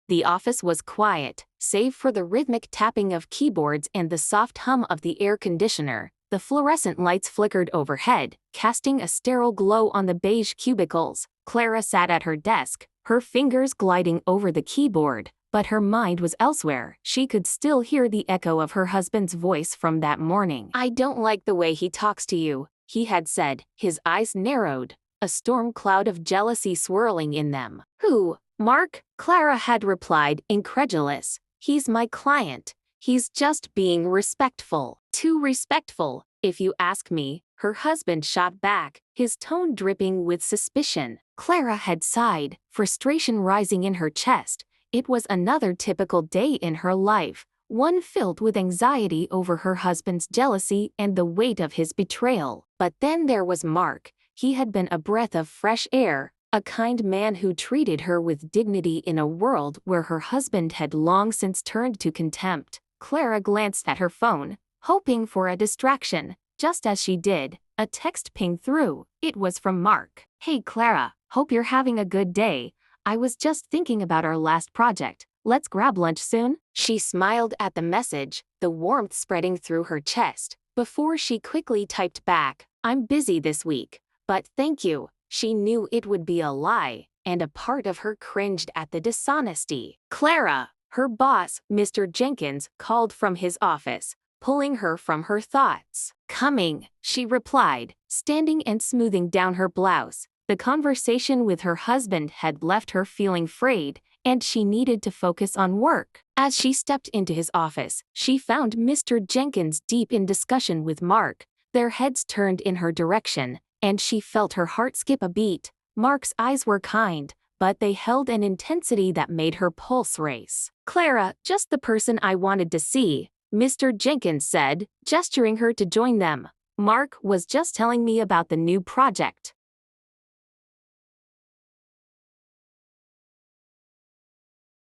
The office was quiet, save for the rhythmic tapping of keyboards and the soft hum of the air conditioner. The fluorescent lights flickered overhead, casting a sterile glow on the beige cubicles. Clara sat at her desk, her fingers gliding over the keyboard, but her mind was elsewhere. She could still hear the echo of her husband's voice from that morning. "I don't like the way he talks to you," he had said, his eyes narrowed, a storm cloud of jealousy swirling in them. "Who? Mark?" Clara had replied, incredulous. "He's my client. He's just being respectful. Too respectful, if you ask me," her husband shot back, his tone dripping with suspicion. Clara had sighed, frustration rising in her chest. It was another typical day in her life, one filled with anxiety over her husband's jealousy and the weight of his betrayal. But then there was Mark. He had been a breath of fresh air, a kind man who treated her with dignity in a world where her husband had long since turned to contempt. Clara glanced at her phone, hoping for a distraction. Just as she did, a text pinged through. It was from Mark. "Hey Clara, hope you're having a good day. I was just thinking about our last project. Let's grab lunch soon?" She smiled at the message, the warmth spreading through her chest, before she quickly typed back, "I'm busy this week, but thank you." She knew it would be a lie, and a part of her cringed at the dishonesty. "Clara!" Her boss, Mr. Jenkins, called from his office, pulling her from her thoughts. "Coming," she replied, standing and smoothing down her blouse. The conversation with her husband had left her feeling frayed, and she needed to focus on work. As she stepped into his office, she found Mr. Jenkins deep in discussion with Mark. Their heads turned in her direction, and she felt her heart skip a beat. Mark's eyes were kind, but they held an intensity that made her pulse race. "Clara, just the person I wanted to see," Mr. Jenkins said, gesturing her to join them. "Mark was just telling me about the new project."